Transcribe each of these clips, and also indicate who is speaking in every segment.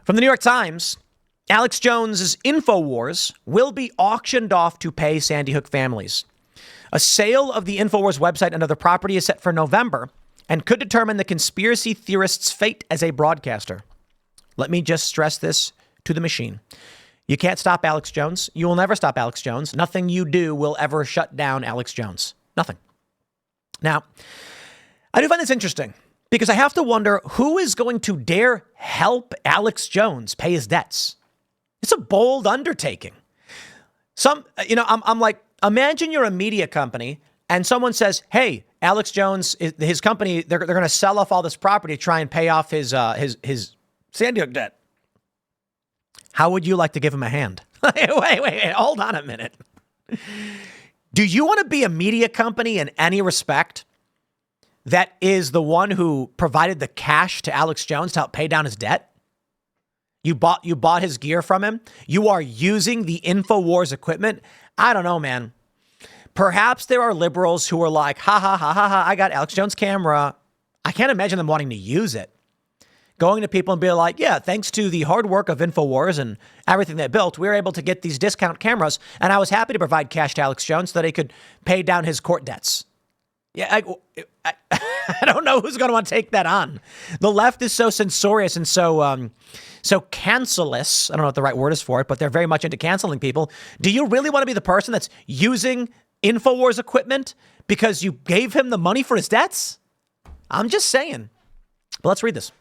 Speaker 1: From the New York Times, Alex Jones's Infowars will be auctioned off to pay Sandy Hook families. A sale of the Infowars website and other property is set for November and could determine the conspiracy theorist's fate as a broadcaster. Let me just stress this to the machine. You can't stop Alex Jones. You will never stop Alex Jones. Nothing you do will ever shut down Alex Jones. Nothing. Now, I do find this interesting because I have to wonder who is going to dare help Alex Jones pay his debts. It's a bold undertaking. I'm like, imagine you're a media company and someone says, hey, Alex Jones, his company, they're going to sell off all this property to try and pay off his Sandy Hook debt. How would you like to give him a hand? Wait, hold on a minute. Do you want to be a media company in any respect that is the one who provided the cash to Alex Jones to help pay down his debt? You bought his gear from him. You are using the Infowars equipment. I don't know, man. Perhaps there are liberals who are like, ha, I got Alex Jones' camera. I can't imagine them wanting to use it. Going to people and be like, yeah, thanks to the hard work of Infowars and everything they built, we were able to get these discount cameras. And I was happy to provide cash to Alex Jones so that he could pay down his court debts. Yeah, I don't know who's going to want to take that on. The left is so censorious and so cancelous. I don't know what the right word is for it, but they're very much into canceling people. Do you really want to be the person that's using Infowars equipment because you gave him the money for his debts? I'm just saying. But let's read this.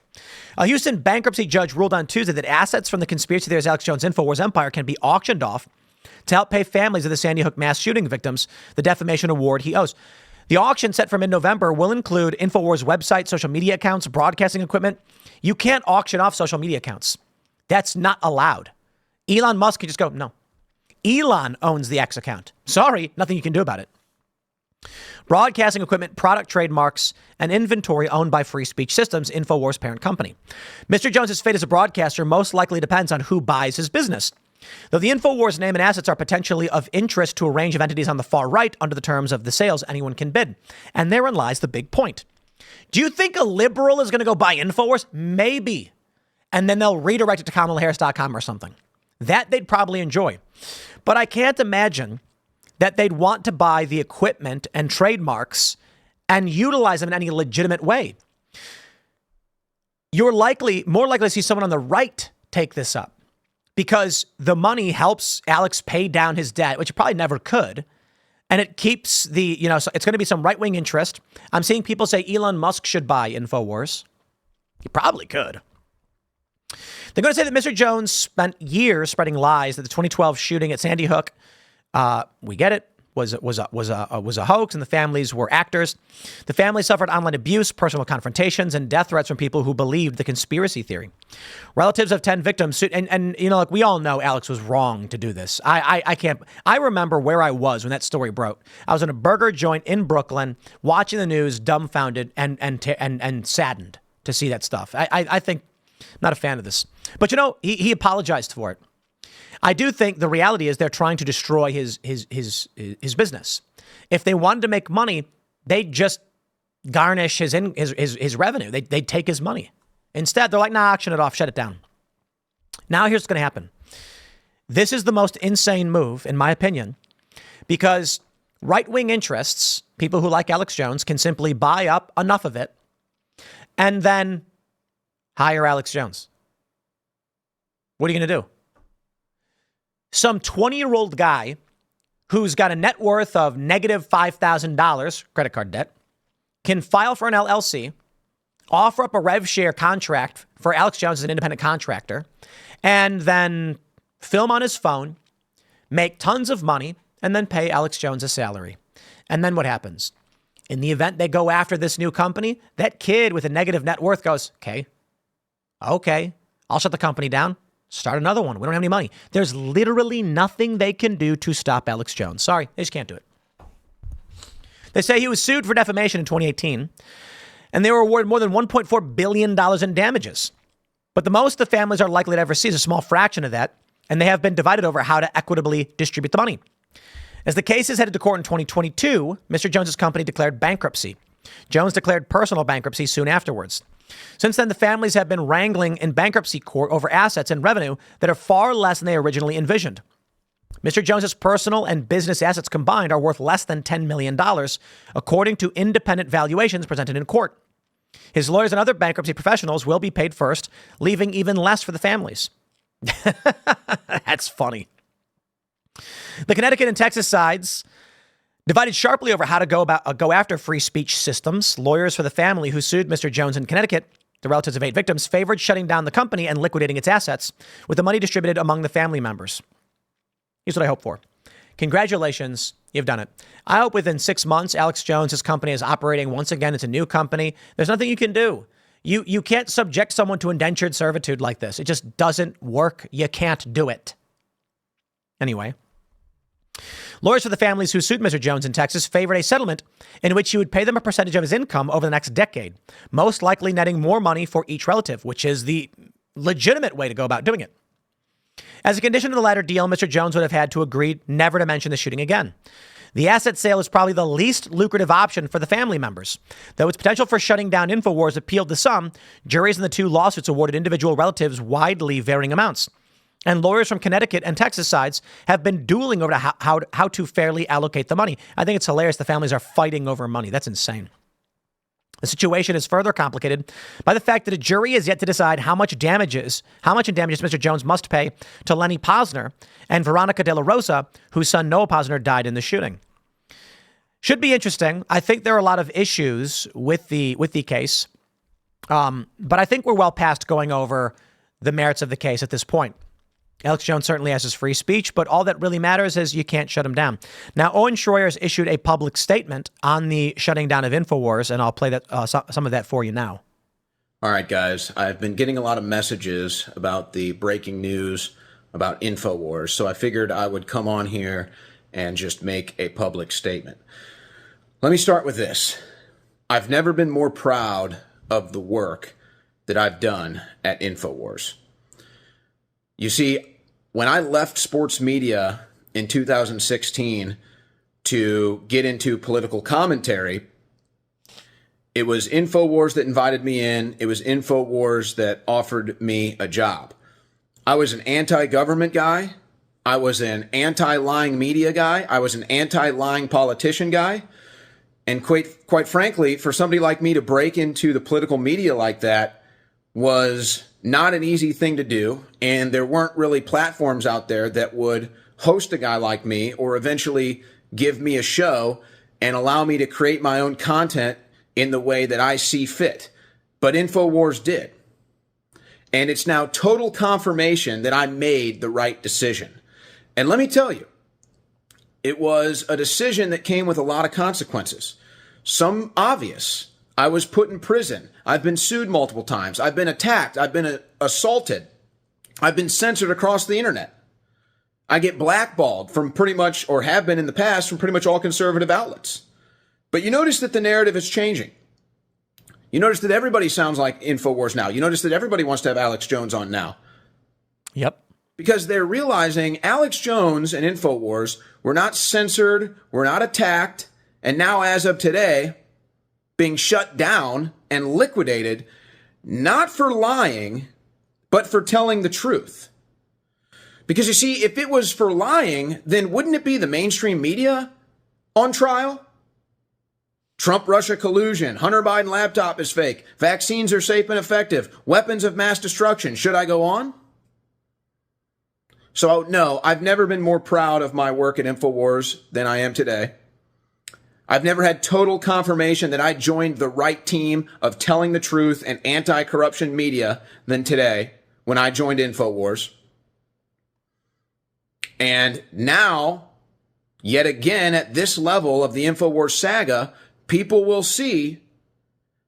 Speaker 1: A Houston bankruptcy judge ruled on Tuesday that assets from the conspiracy theorist Alex Jones' Infowars empire can be auctioned off to help pay families of the Sandy Hook mass shooting victims the defamation award he owes. The auction, set for mid-November, will include Infowars website, social media accounts, broadcasting equipment. You can't auction off social media accounts. That's not allowed. Elon Musk can just go, no. Elon owns the X account. Sorry, nothing you can do about it. Broadcasting equipment, product trademarks, and inventory owned by Free Speech Systems, Infowars' parent company. Mr. Jones's fate as a broadcaster most likely depends on who buys his business. Though the Infowars name and assets are potentially of interest to a range of entities on the far right, under the terms of the sales, anyone can bid. And therein lies the big point. Do you think a liberal is going to go buy Infowars? Maybe. And then they'll redirect it to KamalaHarris.com or something. That they'd probably enjoy. But I can't imagine that they'd want to buy the equipment and trademarks and utilize them in any legitimate way. You're more likely to see someone on the right take this up because the money helps Alex pay down his debt, which he probably never could. And it keeps so it's going to be some right-wing interest. I'm seeing people say Elon Musk should buy Infowars. He probably could. They're going to say that Mr. Jones spent years spreading lies that the 2012 shooting at Sandy Hook, we get it, was a hoax and the families were actors. The family suffered online abuse, personal confrontations, and death threats from people who believed the conspiracy theory. Relatives of 10 victims, and we all know Alex was wrong to do this. I remember where I was when that story broke. I was in a burger joint in Brooklyn, watching the news, dumbfounded and saddened to see that stuff. I think, I'm not a fan of this, but he apologized for it. I do think the reality is they're trying to destroy his business. If they wanted to make money, they'd just garnish his revenue. They'd take his money. Instead, they're like, nah, auction it off, shut it down. Now here's what's going to happen. This is the most insane move, in my opinion, because right-wing interests, people who like Alex Jones, can simply buy up enough of it and then hire Alex Jones. What are you going to do? Some 20-year-old guy who's got a net worth of negative $5,000 credit card debt can file for an LLC, offer up a rev share contract for Alex Jones as an independent contractor, and then film on his phone, make tons of money, and then pay Alex Jones a salary. And then what happens? In the event they go after this new company, that kid with a negative net worth goes, okay, I'll shut the company down. Start another one. We don't have any money. There's literally nothing they can do to stop Alex Jones. Sorry, they just can't do it. They say he was sued for defamation in 2018, and they were awarded more than $1.4 billion in damages. But the most the families are likely to ever see is a small fraction of that, and they have been divided over how to equitably distribute the money. As the case is headed to court in 2022, Mr. Jones's company declared bankruptcy. Jones declared personal bankruptcy soon afterwards. Since then, the families have been wrangling in bankruptcy court over assets and revenue that are far less than they originally envisioned. Mr. Jones's personal and business assets combined are worth less than $10 million, according to independent valuations presented in court. His lawyers and other bankruptcy professionals will be paid first, leaving even less for the families. That's funny. The Connecticut and Texas sides divided sharply over how to go after free speech systems. Lawyers for the family who sued Mr. Jones in Connecticut, the relatives of 8 victims, favored shutting down the company and liquidating its assets, with the money distributed among the family members. Here's what I hope for. Congratulations, you've done it. I hope within 6 months, Alex Jones' company is operating once again. It's a new company. There's nothing you can do. You can't subject someone to indentured servitude like this. It just doesn't work. You can't do it. Anyway, lawyers for the families who sued Mr. Jones in Texas favored a settlement in which he would pay them a percentage of his income over the next decade, most likely netting more money for each relative, which is the legitimate way to go about doing it. As a condition of the latter deal, Mr. Jones would have had to agree never to mention the shooting again. The asset sale is probably the least lucrative option for the family members. Though its potential for shutting down Infowars appealed to some, juries in the 2 lawsuits awarded individual relatives widely varying amounts. And lawyers from Connecticut and Texas sides have been dueling over how to fairly allocate the money. I think it's hilarious the families are fighting over money. That's insane. The situation is further complicated by the fact that a jury is yet to decide how much in damages Mr. Jones must pay to Lenny Posner and Veronica De La Rosa, whose son Noah Posner died in the shooting. Should be interesting. I think there are a lot of issues with the case, but I think we're well past going over the merits of the case at this point. Alex Jones certainly has his free speech, but all that really matters is you can't shut him down. Now, Owen Shroyer has issued a public statement on the shutting down of Infowars, and I'll play that some of that for you now.
Speaker 2: All right, guys. I've been getting a lot of messages about the breaking news about Infowars, so I figured I would come on here and just make a public statement. Let me start with this. I've never been more proud of the work that I've done at Infowars. You see, when I left sports media in 2016 to get into political commentary, it was Infowars that invited me in. It was Infowars that offered me a job. I was an anti-government guy. I was an anti-lying media guy. I was an anti-lying politician guy. And quite frankly, for somebody like me to break into the political media like that was not an easy thing to do, and there weren't really platforms out there that would host a guy like me or eventually give me a show and allow me to create my own content in the way that I see fit. But Infowars did. And it's now total confirmation that I made the right decision. And let me tell you, it was a decision that came with a lot of consequences. Some obvious. I was put in prison. I've been sued multiple times. I've been attacked. I've been assaulted. I've been censored across the internet. I get blackballed from pretty much, or have been in the past, from pretty much all conservative outlets. But you notice that the narrative is changing. You notice that everybody sounds like Infowars now. You notice that everybody wants to have Alex Jones on now.
Speaker 1: Yep.
Speaker 2: Because they're realizing Alex Jones and Infowars were not censored, were not attacked, and now as of today, being shut down and liquidated, not for lying, but for telling the truth. Because you see, if it was for lying, then wouldn't it be the mainstream media on trial? Trump-Russia collusion, Hunter Biden laptop is fake, vaccines are safe and effective, weapons of mass destruction. Should I go on? So no, I've never been more proud of my work at Infowars than I am today. I've never had total confirmation that I joined the right team of telling the truth and anti-corruption media than today when I joined Infowars. And now, yet again, at this level of the Infowars saga, people will see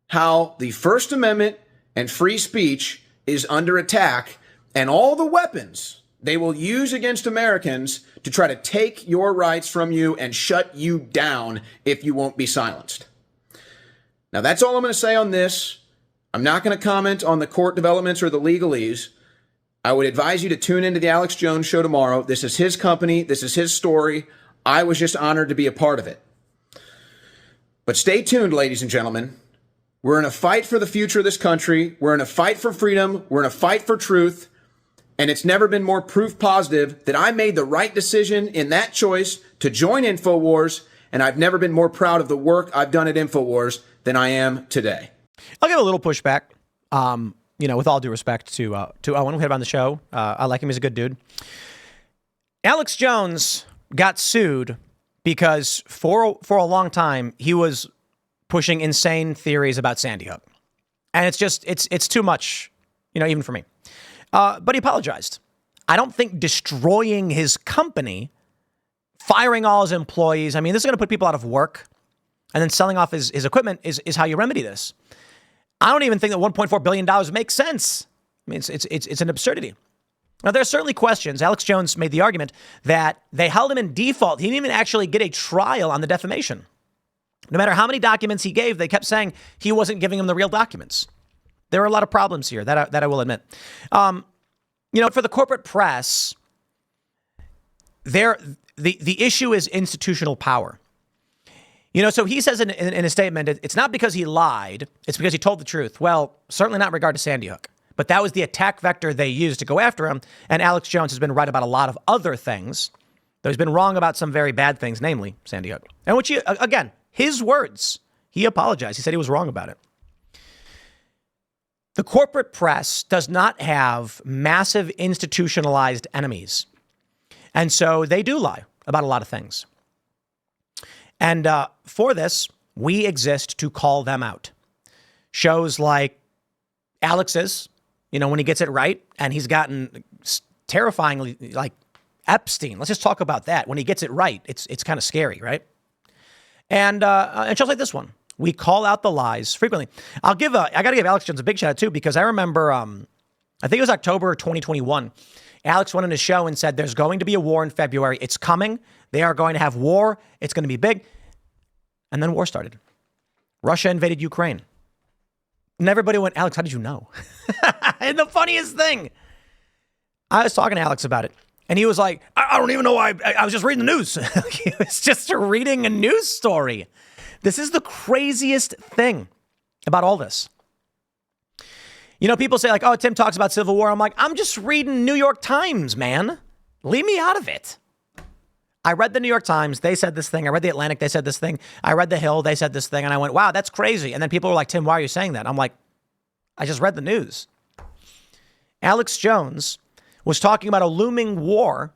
Speaker 2: how the First Amendment and free speech is under attack, and all the weapons they will use against Americans to try to take your rights from you and shut you down if you won't be silenced. Now, that's all I'm going to say on this. I'm not going to comment on the court developments or the legalese. I would advise you to tune into the Alex Jones Show tomorrow. This is his company. This is his story. I was just honored to be a part of it. But stay tuned, ladies and gentlemen. We're in a fight for the future of this country. We're in a fight for freedom. We're in a fight for truth. And it's never been more proof positive that I made the right decision in that choice to join Infowars. And I've never been more proud of the work I've done at Infowars than I am today.
Speaker 1: I'll give a little pushback, with all due respect to Owen. We had him on the show. I like him. He's a good dude. Alex Jones got sued because for a long time, he was pushing insane theories about Sandy Hook. And it's too much, even for me. But he apologized. I don't think destroying his company, firing all his employees, this is going to put people out of work, and then selling off his equipment is how you remedy this. I don't even think that $1.4 billion makes sense. It's an absurdity. Now, there are certainly questions. Alex Jones made the argument that they held him in default. He didn't even actually get a trial on the defamation. No matter how many documents he gave, they kept saying he wasn't giving them the real documents. There are a lot of problems here, that I will admit. For the corporate press, the issue is institutional power. So he says in a statement, it's not because he lied, it's because he told the truth. Well, certainly not in regard to Sandy Hook. But that was the attack vector they used to go after him. And Alex Jones has been right about a lot of other things, though he's been wrong about some very bad things, namely Sandy Hook. And which, again, his words, he apologized. He said he was wrong about it. The corporate press does not have massive institutionalized enemies. And so they do lie about a lot of things. And for this, we exist to call them out. Shows like Alex's, when he gets it right, and he's gotten terrifyingly like Epstein. Let's just talk about that. When he gets it right, it's kind of scary, right? And shows like this one. We call out the lies frequently. I got to give Alex Jones a big shout out too, because I remember, I think it was October 2021. Alex went on his show and said, there's going to be a war in February. It's coming. They are going to have war. It's going to be big. And then war started. Russia invaded Ukraine. And everybody went, Alex, how did you know? And the funniest thing, I was talking to Alex about it. And he was like, I don't even know why. I was just reading the news. He was just reading a news story. This is the craziest thing about all this. People say like, oh, Tim talks about civil war. I'm like, I'm just reading New York Times, man. Leave me out of it. I read the New York Times. They said this thing. I read the Atlantic. They said this thing. I read the Hill. They said this thing. And I went, wow, that's crazy. And then people were like, Tim, why are you saying that? I'm like, I just read the news. Alex Jones was talking about a looming war.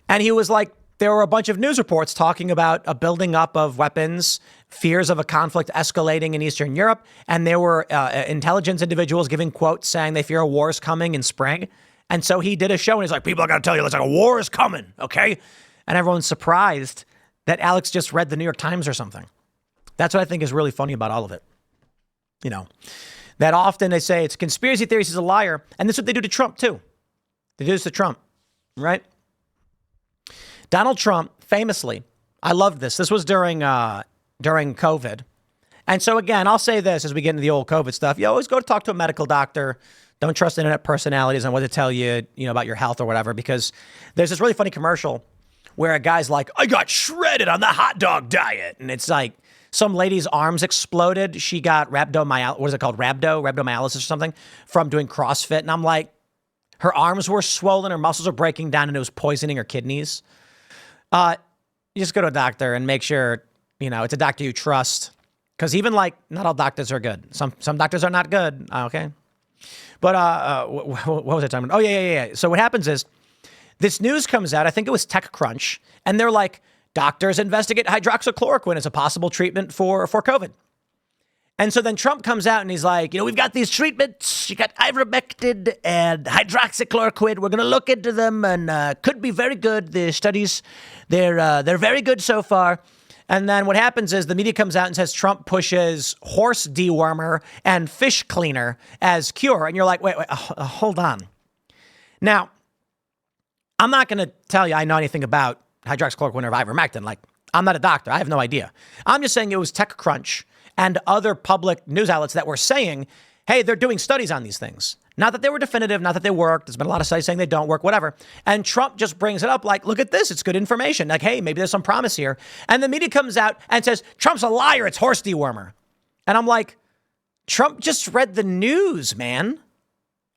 Speaker 1: And he was like, there were a bunch of news reports talking about a building up of weapons, fears of a conflict escalating in Eastern Europe. And there were intelligence individuals giving quotes saying they fear a war is coming in spring. And so he did a show and he's like, people, I got to tell you, it's like a war is coming. Okay. And everyone's surprised that Alex just read the New York Times or something. That's what I think is really funny about all of it. That often they say it's conspiracy theories, he's a liar. And this is what they do to Trump too. They do this to Trump, right? Donald Trump, famously, I loved this. This was during COVID. And so again, I'll say this as we get into the old COVID stuff. You always go to talk to a medical doctor. Don't trust internet personalities on what to tell you, about your health or whatever, because there's this really funny commercial where a guy's like, I got shredded on the hot dog diet. And it's like some lady's arms exploded. She got rhabdomyolysis or something from doing CrossFit. And I'm like, her arms were swollen, her muscles were breaking down, and it was poisoning her kidneys. You just go to a doctor and make sure, it's a doctor you trust. Because even not all doctors are good. Some doctors are not good. Okay. But what was I talking about? Oh, yeah. So what happens is this news comes out. I think it was TechCrunch. And they're like, doctors investigate hydroxychloroquine as a possible treatment for COVID. And so then Trump comes out and he's like, we've got these treatments. You got ivermectin and hydroxychloroquine. We're going to look into them and could be very good. The studies, they're very good so far. And then what happens is the media comes out and says Trump pushes horse dewormer and fish cleaner as cure. And you're like, wait, hold on. Now, I'm not going to tell you I know anything about hydroxychloroquine or ivermectin. I'm not a doctor. I have no idea. I'm just saying it was TechCrunch and other public news outlets that were saying, hey, they're doing studies on these things. Not that they were definitive, not that they worked. There's been a lot of studies saying they don't work, whatever. And Trump just brings it up like, look at this. It's good information. Like, hey, maybe there's some promise here. And the media comes out and says, Trump's a liar. It's horse dewormer. And I'm like, Trump just read the news, man.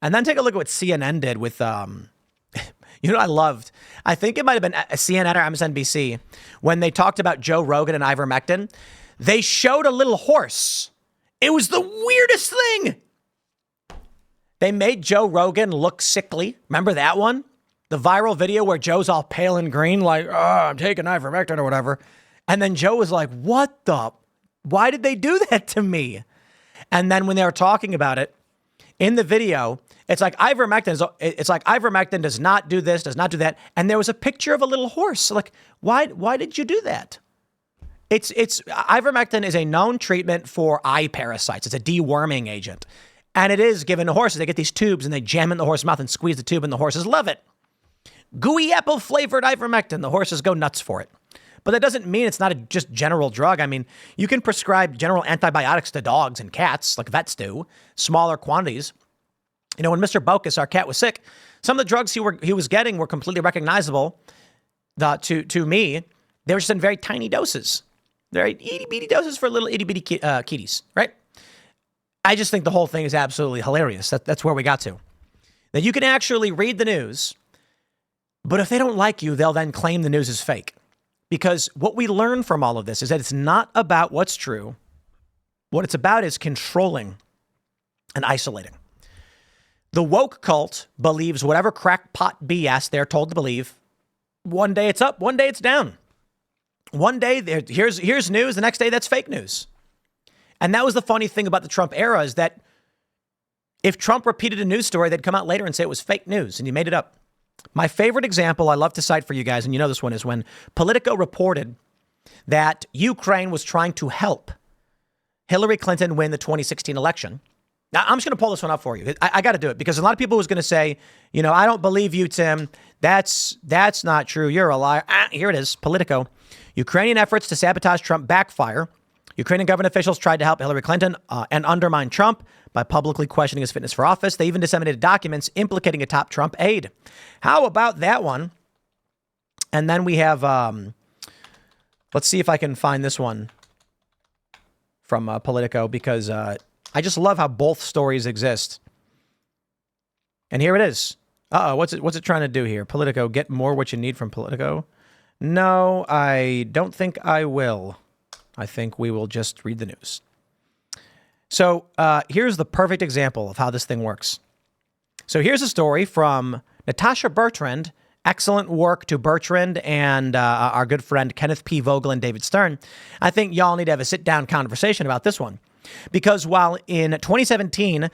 Speaker 1: And then take a look at what CNN did with, you know what I loved? I think it might have been a CNN or MSNBC when they talked about Joe Rogan and ivermectin. They showed a little horse. It was the weirdest thing. They made Joe Rogan look sickly. Remember that one? The viral video where Joe's all pale and green, like, oh, I'm taking ivermectin or whatever. And then Joe was like, why did they do that to me? And then when they were talking about it in the video, it's like ivermectin does not do this, does not do that. And there was a picture of a little horse. Like, why did you do that? It's ivermectin is a known treatment for eye parasites. It's a deworming agent. And it is given to horses. They get these tubes and they jam in the horse's mouth and squeeze the tube and the horses love it. Gooey apple flavored ivermectin. The horses go nuts for it. But that doesn't mean it's not a just general drug. I mean, you can prescribe general antibiotics to dogs and cats like vets do, smaller quantities. You know, when Mr. Bocus, our cat, was sick, some of the drugs he was getting were completely recognizable to me. They were just in very tiny doses. They're itty-bitty doses for little itty-bitty kitties, right? I just think the whole thing is absolutely hilarious. That's where we got to. That you can actually read the news, but if they don't like you, they'll then claim the news is fake. Because what we learn from all of this is that it's not about what's true. What it's about is controlling and isolating. The woke cult believes whatever crackpot BS they're told to believe. One day it's up, one day it's down. One day here's news, the next day that's fake news. And that was the funny thing about the Trump era is that if Trump repeated a news story, they'd come out later and say it was fake news and he made it up. My favorite example I love to cite for you guys, and you know this one, is when Politico reported that Ukraine was trying to help Hillary Clinton win the 2016 election. Now, I'm just going to pull this one up for you. I got to do it because a lot of people was going to say, you know, I don't believe you, Tim. That's not true. You're a liar. Here it is. Politico. Ukrainian efforts to sabotage Trump backfire. Ukrainian government officials tried to help Hillary Clinton and undermine Trump by publicly questioning his fitness for office. They even disseminated documents implicating a top Trump aide. How about that one? And then we have, let's see if I can find this one from Politico, because I just love how both stories exist. And here it is. What's it trying to do here? Politico, get more what you need from Politico. No, I don't think I will. I think we will just read the news. So here's the perfect example of how this thing works. So here's a story from Natasha Bertrand. Excellent work to Bertrand and our good friend Kenneth P. Vogel and David Stern. I think y'all need to have a sit-down conversation about this one. Because while in 2017,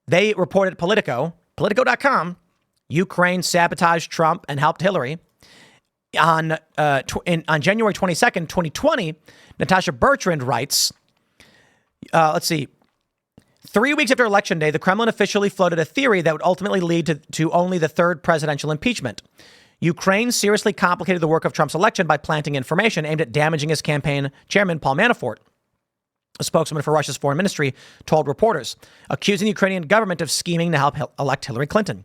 Speaker 1: they reported Politico.com, Ukraine sabotaged Trump and helped Hillary. On January 22nd, 2020, Natasha Bertrand writes, let's see, 3 weeks after Election Day, the Kremlin officially floated a theory that would ultimately lead to only the third presidential impeachment. Ukraine seriously complicated the work of Trump's election by planting information aimed at damaging his campaign chairman, Paul Manafort. A spokesman for Russia's foreign ministry told reporters, accusing the Ukrainian government of scheming to help elect Hillary Clinton.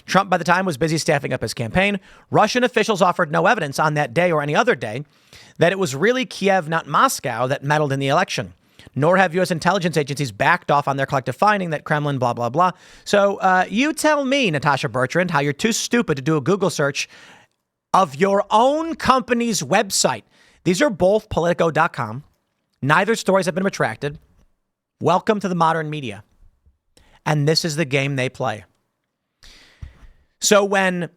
Speaker 1: Trump, by the time, was busy staffing up his campaign. Russian officials offered no evidence on that day or any other day that it was really Kiev, not Moscow, that meddled in the election. Nor have U.S. intelligence agencies backed off on their collective finding that Kremlin, blah, blah, blah. So you tell me, Natasha Bertrand, how you're too stupid to do a Google search of your own company's website. These are both Politico.com. Neither stories have been retracted. Welcome to the modern media. And this is the game they play. So when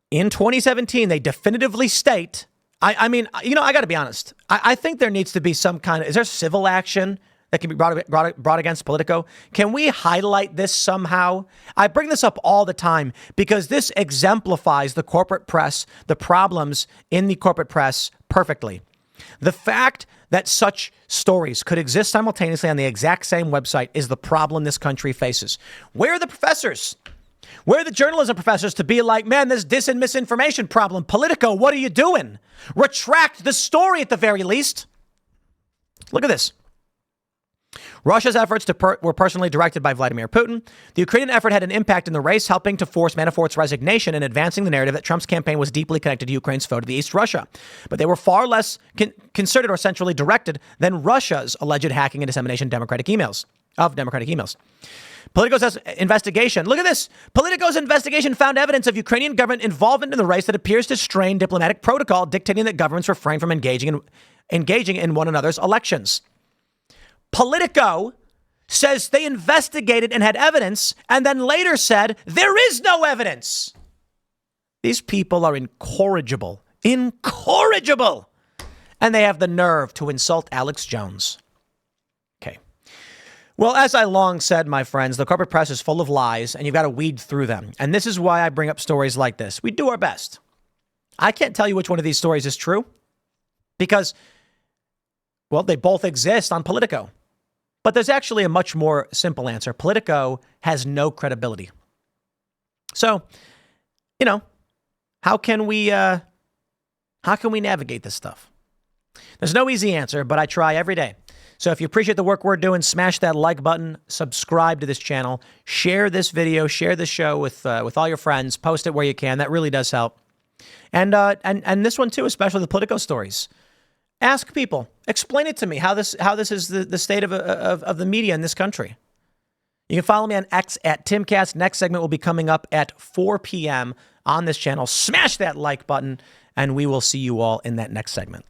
Speaker 1: in 2017, they definitively state, I mean, you know, I got to be honest. I think there needs to be some kind of, is there civil action that can be brought against Politico? Can we highlight this somehow? I bring this up all the time because this exemplifies the corporate press, the problems in the corporate press perfectly. The fact that such stories could exist simultaneously on the exact same website is the problem this country faces. Where are the professors? Where are the journalism professors to be like, man, there's dis and misinformation problem. Politico, what are you doing? Retract the story at the very least. Look at this. Russia's efforts were personally directed by Vladimir Putin. The Ukrainian effort had an impact in the race, helping to force Manafort's resignation and advancing the narrative that Trump's campaign was deeply connected to Ukraine's foe to the East, Russia. But they were far less concerted or centrally directed than Russia's alleged hacking and dissemination of democratic emails. of Democratic emails. Politico's investigation. Look at this. Politico's investigation found evidence of Ukrainian government involvement in the race that appears to strain diplomatic protocol, dictating that governments refrain from engaging in one another's elections. Politico says they investigated and had evidence, and then later said there is no evidence. These people are incorrigible. Incorrigible. And they have the nerve to insult Alex Jones. Okay. Well, as I long said, my friends, the corporate press is full of lies, and you've got to weed through them. And this is why I bring up stories like this. We do our best. I can't tell you which one of these stories is true because, well, they both exist on Politico. But there's actually a much more simple answer. Politico has no credibility. So, how can we navigate this stuff? There's no easy answer, but I try every day. So if you appreciate the work we're doing, smash that like button, subscribe to this channel, share this video, share this show with all your friends, post it where you can. That really does help. And this one too, especially the Politico stories. Ask people, explain it to me how this is the state of the media in this country. You can follow me on X at Timcast. Next segment will be coming up at 4 p.m. on this channel. Smash that like button, and we will see you all in that next segment.